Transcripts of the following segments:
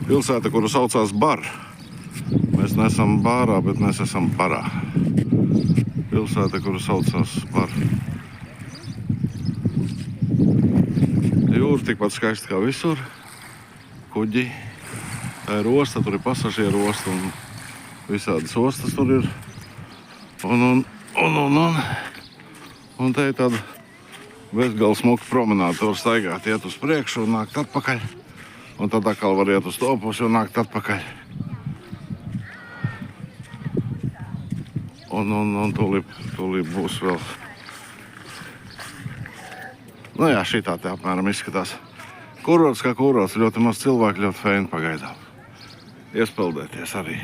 pilsēta, kuru saucās Bar. Mēs neesam Bārā, bet mēs esam Barā. Pilsēta, kuru saucās Bar. Jūra tikpat skaista kā visur. Kuģi. Tā ir osta, tur ir pasažieru osta un visādas ostas tur ir. Un te ir tāda bezgalā smuka promenāde. Tur var staigāt, iet uz priekšu un nākt atpakaļ. Un tad atkal var iet uz to pusi un nākt atpakaļ. Un tūlīt būs vēl. Nu jā, šitā te apmēram izskatās. Kurorts kā kurorts, ļoti maz cilvēku, ļoti feini pagaidām. Iespeldēties arī.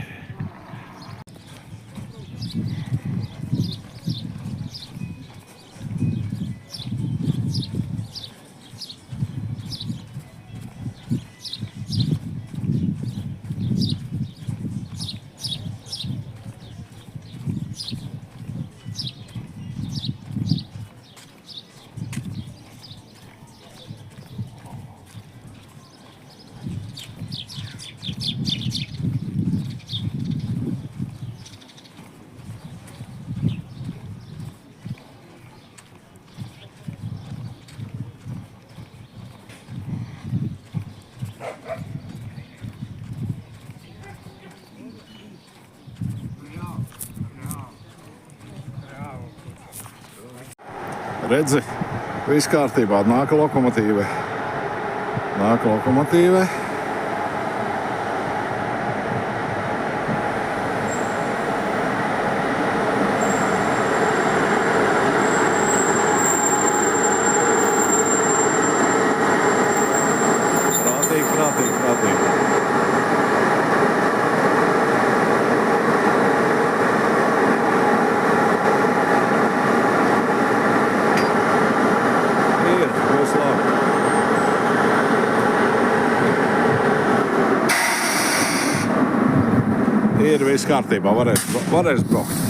Redzi, viss kārtībā, nāk lokomotīve. Prātīgi. Ir viss kārtībā, varēs braukt.